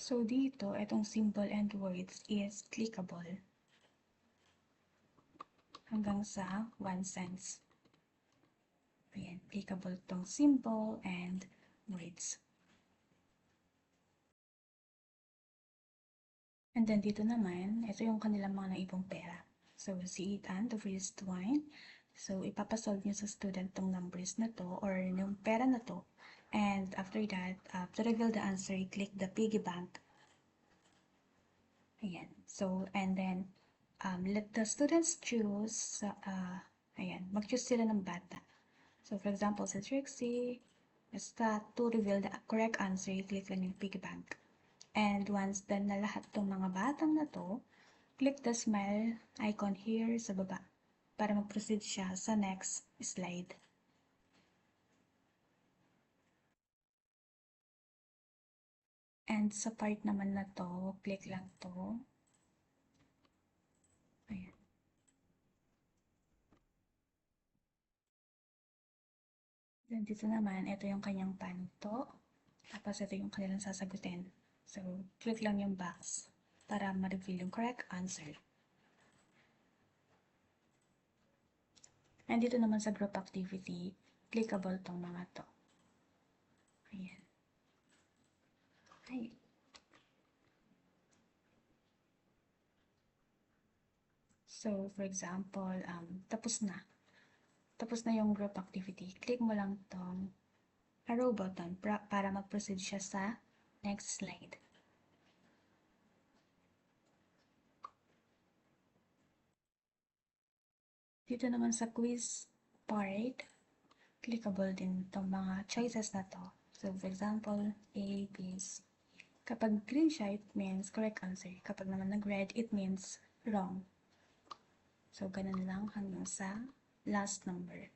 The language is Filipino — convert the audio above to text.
So, dito, itong symbol and words is clickable. Hanggang sa 1 cents. Ayan, clickable itong symbol and words. And then, dito naman, ito yung kanilang mga naipong pera. So, si Ethan, the first one. So, ipapasolve nyo sa student tong numbers na to or yung pera na to. And after that, to reveal the answer, click the piggy bank. Ayan. So, and then, let the students choose, ayan, mag-choose sila ng bata. So, for example, sa Trixie, basta to reveal the correct answer, click lang yung piggy bank. And once done na lahat tong mga batang na to, click the smile icon here sa baba para mag-proceed siya sa next slide. And sa part naman na to, click lang to. Ayan. Then dito naman, ito yung kanyang panto. Tapos ito yung kanilang sasagutin. So, click lang yung box para ma-reveal yung correct answer. And dito naman sa group activity, clickable tong mga to. Ayan. Ay. So, for example, tapos na. Tapos na yung group activity. Click mo lang tong arrow button para mag-proceed siya sa next slide. Dito naman sa quiz part, clickable din itong mga choices na to. So, for example, A, B, C. Kapag green siya, it means correct answer. Kapag naman nag-red, it means wrong. So, ganun lang hanggang sa last number.